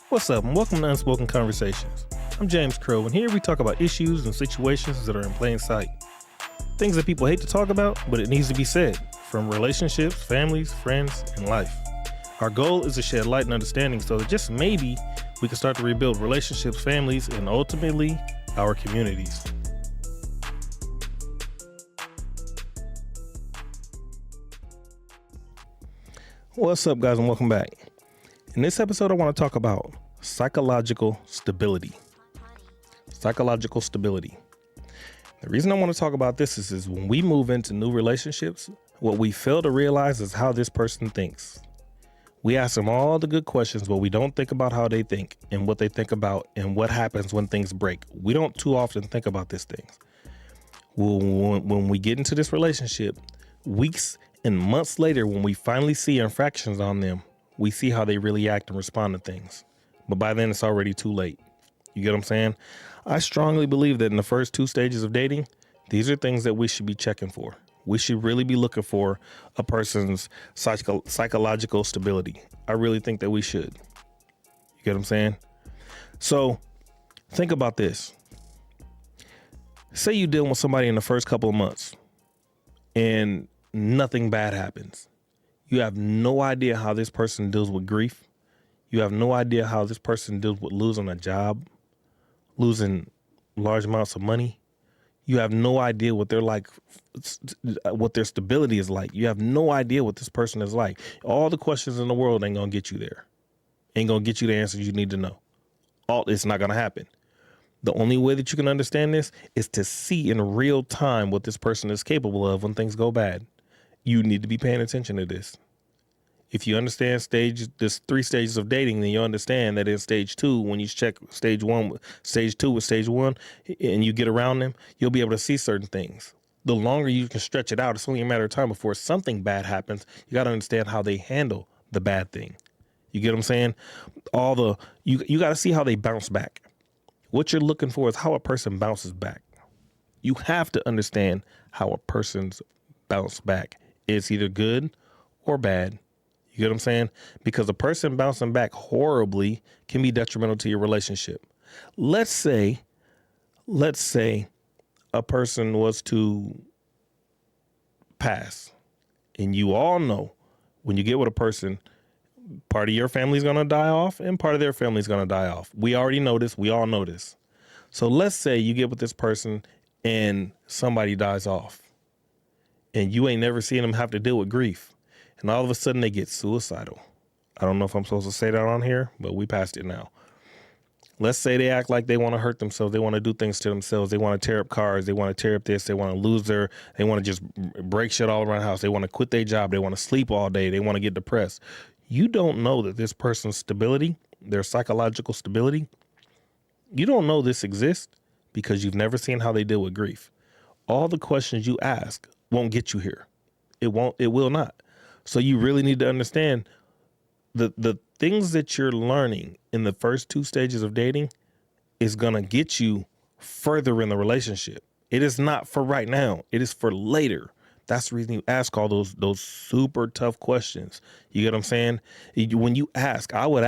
What's up, and welcome to Unspoken Conversations. I'm James Crow, and here we talk about issues and situations that are in plain sight. Things that people hate to talk about, but it needs to be said, from relationships, families, friends, and life. Our goal is to shed light and understanding so that just maybe we can start to rebuild relationships, families, and ultimately, our communities. What's up, guys, and welcome back. In this episode, I want to talk about psychological stability. Psychological stability. The reason I want to talk about this is when we move into new relationships, what we fail to realize is how this person thinks. We ask them all the good questions, but we don't think about how they think and what they think about and what happens when things break. We don't too often think about these things. When we get into this relationship, weeks and months later, when we finally see infractions on them, we see how they really act and respond to things. But by then, it's already too late. You get what I'm saying? I strongly believe that in the first 2 stages of dating, these are things that we should be checking for. We should really be looking for a person's psychological stability. I really think that we should. You get what I'm saying? So think about this. Say you're dealing with somebody in the first couple of months and nothing bad happens. You have no idea how this person deals with grief. You have no idea how this person deals with losing a job, losing large amounts of money. You have no idea what they're like, what their stability is like. You have no idea what this person is like. All the questions in the world ain't going to get you there. Ain't going to get you the answers you need to know. It's not going to happen. The only way that you can understand this is to see in real time what this person is capable of when things go bad. You need to be paying attention to this. If you understand this 3 stages of dating, then you understand that in stage 2, when you check stage 2 with stage 1 and you get around them, you'll be able to see certain things. The longer you can stretch it out, it's only a matter of time before something bad happens. You got to understand how they handle the bad thing. You get what I'm saying? You got to see how they bounce back. What you're looking for is how a person bounces back. You have to understand how a person's bounce back. It's either good or bad. You get what I'm saying? Because a person bouncing back horribly can be detrimental to your relationship. Let's say a person was to pass, and you all know when you get with a person, part of your family's going to die off and part of their family's going to die off. We already know this. We all know this. So let's say you get with this person and somebody dies off and you ain't never seen them have to deal with grief. And all of a sudden they get suicidal. I don't know if I'm supposed to say that on here, but we passed it now. Let's say they act like they want to hurt themselves. They want to do things to themselves. They want to tear up cars. They want to tear up this. They want to they want to just break shit all around the house. They want to quit their job. They want to sleep all day. They want to get depressed. You don't know that this person's stability, their psychological stability, you don't know this exists because you've never seen how they deal with grief. All the questions you ask won't get you here. It will not. So you really need to understand the things that you're learning in the first 2 stages of dating is going to get you further in the relationship. It is not for right now. It is for later. That's the reason you ask all those super tough questions. You get what I'm saying? When you ask, I would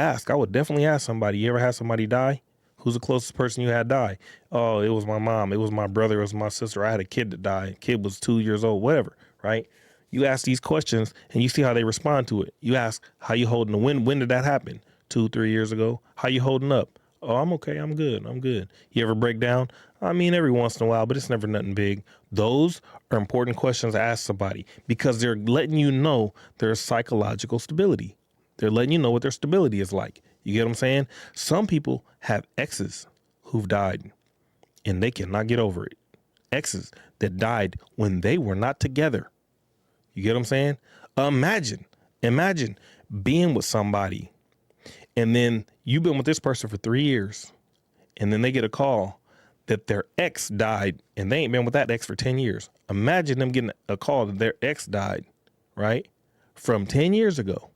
definitely ask somebody, you ever had somebody die? Who's the closest person you had die? Oh, it was my mom. It was my brother. It was my sister. I had a kid that died. Kid was 2 years old, whatever, right? You ask these questions and you see how they respond to it. You ask, how you holding the when did that happen? 2-3 years ago. How you holding up? Oh, I'm okay. I'm good. You ever break down? I mean, every once in a while, but it's never nothing big. Those are important questions to ask somebody because they're letting you know their psychological stability. They're letting you know what their stability is like. You get what I'm saying? Some people have exes who've died and they cannot get over it. Exes that died when they were not together. You get what I'm saying? Imagine being with somebody and then you've been with this person for 3 years and then they get a call that their ex died and they ain't been with that ex for 10 years. Imagine them getting a call that their ex died, right? From 10 years ago.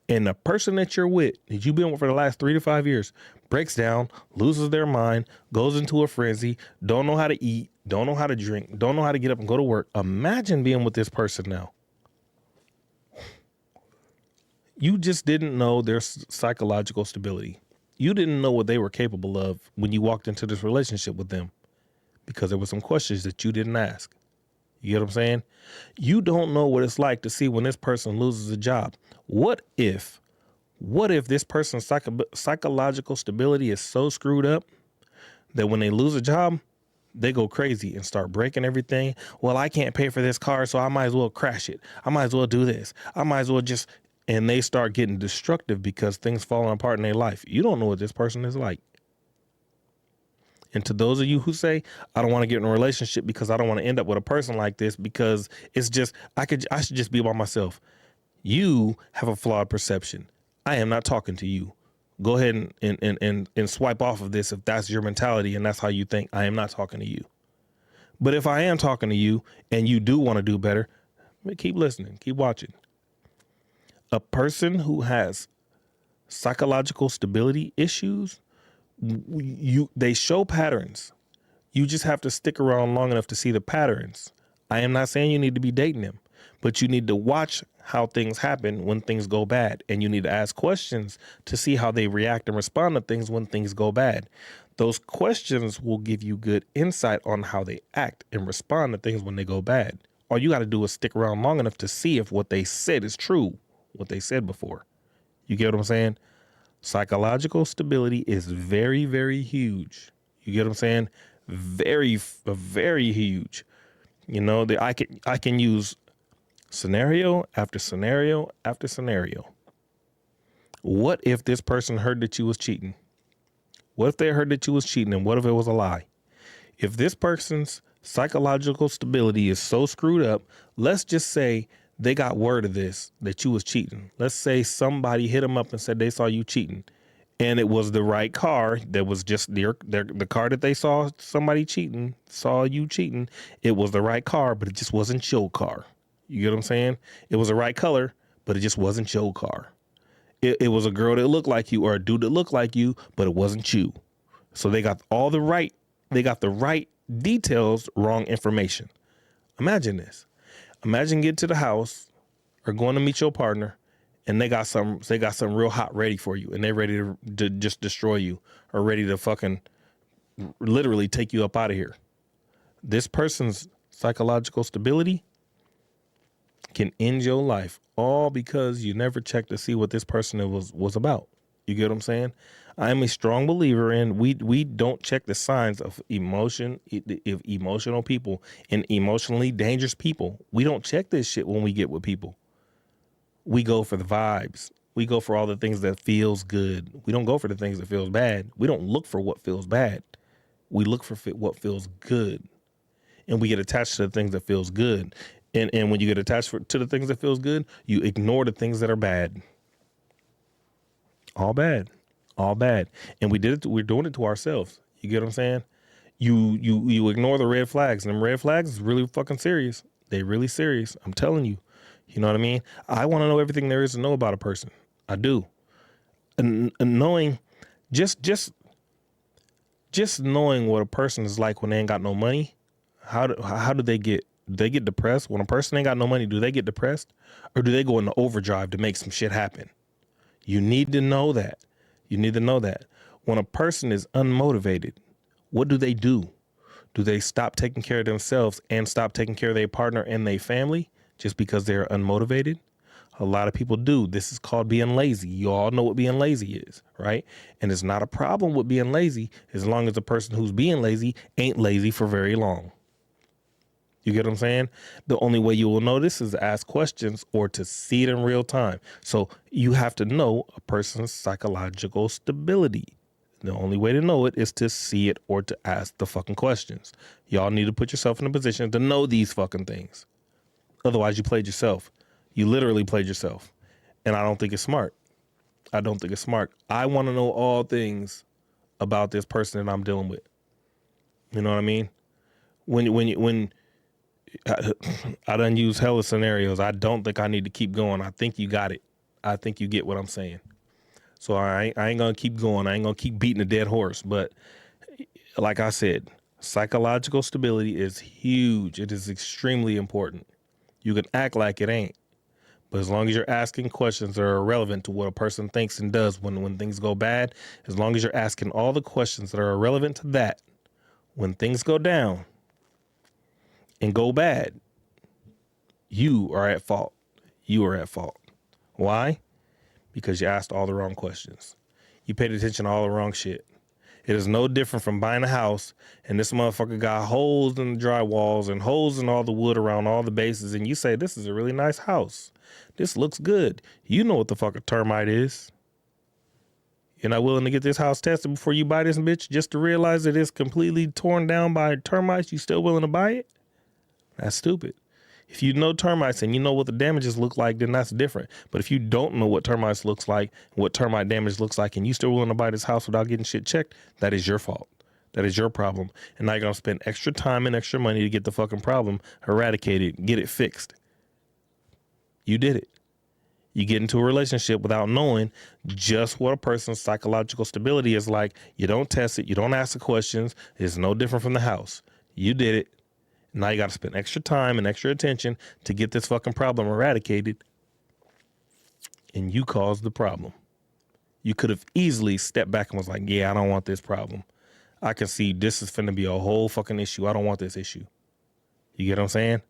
And the person that you're with, that you've been with for the last 3 to 5 years, breaks down, loses their mind, goes into a frenzy, don't know how to eat, don't know how to drink, don't know how to get up and go to work. Imagine being with this person now. You just didn't know their psychological stability. You didn't know what they were capable of when you walked into this relationship with them because there were some questions that you didn't ask. You get what I'm saying? You don't know what it's like to see when this person loses a job. What if this person's psychological stability is so screwed up that when they lose a job, they go crazy and start breaking everything? Well, I can't pay for this car, so I might as well crash it. I might as well do this. I might as well just, and they start getting destructive because things falling apart in their life. You don't know what this person is like. And to those of you who say, I don't want to get in a relationship because I don't want to end up with a person like this because it's just, I should just be by myself. You have a flawed perception. I am not talking to you. Go ahead and swipe off of this if that's your mentality and that's how you think. I am not talking to you. But if I am talking to you and you do want to do better, keep listening, keep watching. A person who has psychological stability issues, they show patterns. You just have to stick around long enough to see the patterns. I am not saying you need to be dating them, but you need to watch how things happen when things go bad. And you need to ask questions to see how they react and respond to things when things go bad. Those questions will give you good insight on how they act and respond to things when they go bad. All you got to do is stick around long enough to see if what they said is true, what they said before. You get what I'm saying? Psychological stability is very, very huge. You get what I'm saying? Very, very huge. You know, I can use scenario after scenario after scenario. What if this person heard that you was cheating? What if they heard that you was cheating, and what if it was a lie? If this person's psychological stability is so screwed up, let's just say they got word of this, that you was cheating. Let's say somebody hit them up and said they saw you cheating, and it was the right car. That was just the car that they saw somebody cheating, saw you cheating. It was the right car, but it just wasn't your car. You get what I'm saying? It was the right color, but it just wasn't your car. It was a girl that looked like you or a dude that looked like you, but it wasn't you. So they got the right details, wrong information. Imagine this. Imagine getting to the house or going to meet your partner and they got something real hot ready for you and they're ready to just destroy you or ready to fucking literally take you up out of here. This person's psychological stability can end your life all because you never checked to see what this person was about. You get what I'm saying? I'm a strong believer in we don't check the signs of emotional people and emotionally dangerous people. We don't check this shit when we get with people. We go for the vibes. We go for all the things that feels good. We don't go for the things that feels bad. We don't look for what feels bad. We look for what feels good. And we get attached to the things that feels good. And when you get attached to the things that feels good, you ignore the things that are bad. All bad. And we're doing it to ourselves. You get what I'm saying? You ignore the red flags, and them red flags is really fucking serious. They really serious. I'm telling you. You know what I mean? I want to know everything there is to know about a person. I do. And knowing just knowing what a person is like when they ain't got no money. How do they get? Do they get depressed? When a person ain't got no money, do they get depressed? Or do they go into overdrive to make some shit happen? You need to know that. When a person is unmotivated, what do? Do they stop taking care of themselves and stop taking care of their partner and their family just because they're unmotivated? A lot of people do. This is called being lazy. You all know what being lazy is, right? And it's not a problem with being lazy as long as the person who's being lazy ain't lazy for very long. You get what I'm saying? The only way you will know this is to ask questions or to see it in real time. So you have to know a person's psychological stability. The only way to know it is to see it or to ask the fucking questions. Y'all need to put yourself in a position to know these fucking things. Otherwise, you played yourself. You literally played yourself. And I don't think it's smart. I want to know all things about this person that I'm dealing with. You know what I mean? When I done use hella scenarios. I don't think I need to keep going. I think you got it. I think you get what I'm saying. So I ain't going to keep going. I ain't going to keep beating a dead horse. But like I said, psychological stability is huge. It is extremely important. You can act like it ain't. But as long as you're asking questions that are irrelevant to what a person thinks and does when things go bad, as long as you're asking all the questions that are irrelevant to that, when things go down and go bad, you are at fault. You are at fault. Why? Because you asked all the wrong questions. You paid attention to all the wrong shit. It is no different from buying a house and this motherfucker got holes in the drywalls and holes in all the wood around all the bases, and you say, this is a really nice house. This looks good. You know what the fuck a termite is. You're not willing to get this house tested before you buy this bitch just to realize that it's completely torn down by termites. You still willing to buy it? That's stupid. If you know termites and you know what the damages look like, then that's different. But if you don't know what termites looks like, what termite damage looks like, and you still willing to buy this house without getting shit checked, that is your fault. That is your problem. And now you're going to spend extra time and extra money to get the fucking problem eradicated, get it fixed. You did it. You get into a relationship without knowing just what a person's psychological stability is like. You don't test it. You don't ask the questions. It's no different from the house. You did it. Now you got to spend extra time and extra attention to get this fucking problem eradicated. And you caused the problem. You could have easily stepped back and was like, yeah, I don't want this problem. I can see this is finna be a whole fucking issue. I don't want this issue. You get what I'm saying?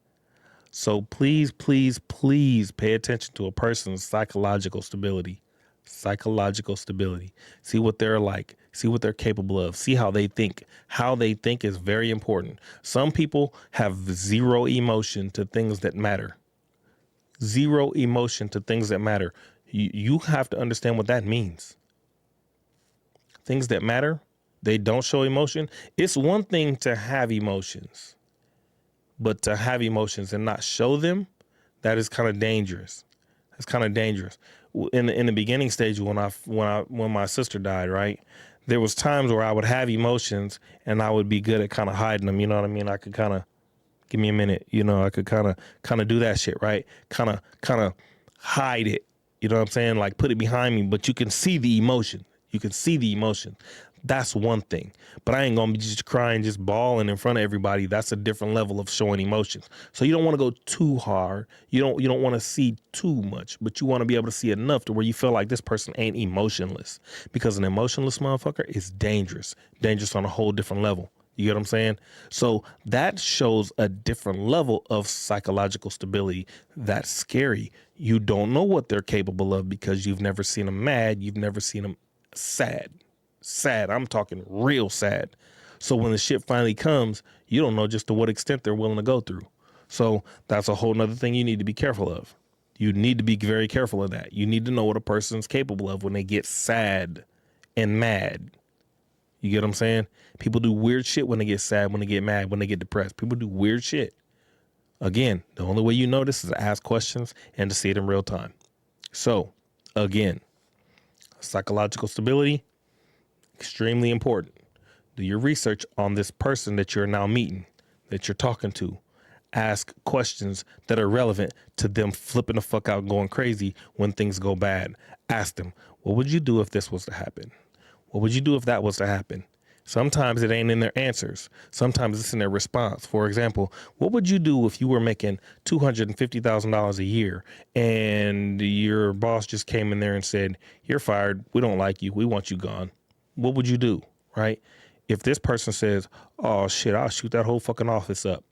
So please, please, please pay attention to a person's psychological stability. Psychological stability. See what they're like. See what they're capable of. See how they think. How they think is very important. Some people have zero emotion to things that matter. Zero emotion to things that matter. You have to understand what that means. Things that matter, they don't show emotion. It's one thing to have emotions, but to have emotions and not show them, that is kind of dangerous. That's kind of dangerous. In the beginning stage, when my sister died, right, there was times where I would have emotions and I would be good at kind of hiding them. You know what I mean? I could kind of give me a minute. You know, I could kind of do that shit, right? Kind of hide it. You know what I'm saying? Like put it behind me, but you can see the emotion. You can see the emotion. That's one thing. But I ain't gonna be just crying, just bawling in front of everybody. That's a different level of showing emotions. So you don't want to go too hard. You don't want to see too much, but you want to be able to see enough to where you feel like this person ain't emotionless. Because an emotionless motherfucker is dangerous. Dangerous on a whole different level. You get what I'm saying? So that shows a different level of psychological stability. That's scary. You don't know what they're capable of because you've never seen them mad. You've never seen them sad. Sad. I'm talking real sad. So when the shit finally comes, you don't know just to what extent they're willing to go through. So that's a whole nother thing you need to be careful of. You need to be very careful of that. You need to know what a person's capable of when they get sad and mad. You get what I'm saying? People do weird shit when they get sad, when they get mad, when they get depressed. People do weird shit. Again, the only way you know this is to ask questions and to see it in real time. So, again, psychological stability, extremely important. Do your research on this person that you're now meeting, that you're talking to. Ask questions that are relevant to them flipping the fuck out, going crazy when things go bad. Ask them, what would you do if this was to happen? What would you do if that was to happen? Sometimes it ain't in their answers. Sometimes it's in their response. For example, what would you do if you were making $250,000 a year and your boss just came in there and said, you're fired. We don't like you. We want you gone. What would you do, right? If this person says, oh shit, I'll shoot that whole fucking office up.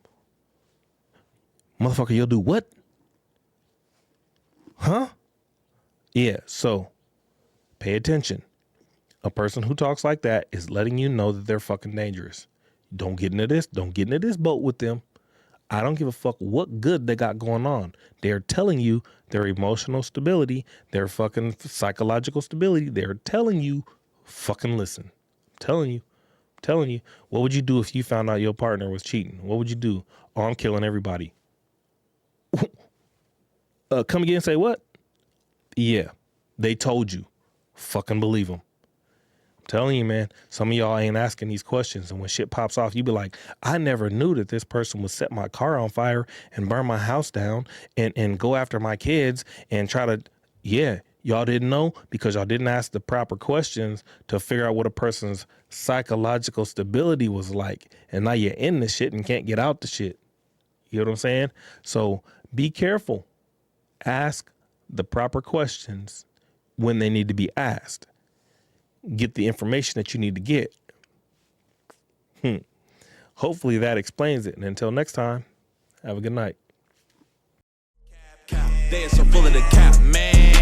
Motherfucker, you'll do what? Huh? Yeah, so pay attention. A person who talks like that is letting you know that they're fucking dangerous. Don't get into this. Don't get into this boat with them. I don't give a fuck what good they got going on. They're telling you their emotional stability, their fucking psychological stability. They're telling you, fucking listen. I'm telling you. What would you do if you found out your partner was cheating? What would you do? Oh, I'm killing everybody. Come again and say what? Yeah, they told you. Fucking believe them. Telling you, man, some of y'all ain't asking these questions, and when shit pops off, you be like, I never knew that this person would set my car on fire and burn my house down and go after my kids and try to, yeah, y'all didn't know because y'all didn't ask the proper questions to figure out what a person's psychological stability was like, and now you're in the shit and can't get out the shit. You know what I'm saying? So be careful. Ask the proper questions when they need to be asked. Get the information that you need to get. Hopefully that explains it. And until next time, have a good night. They are so full of the cap, man.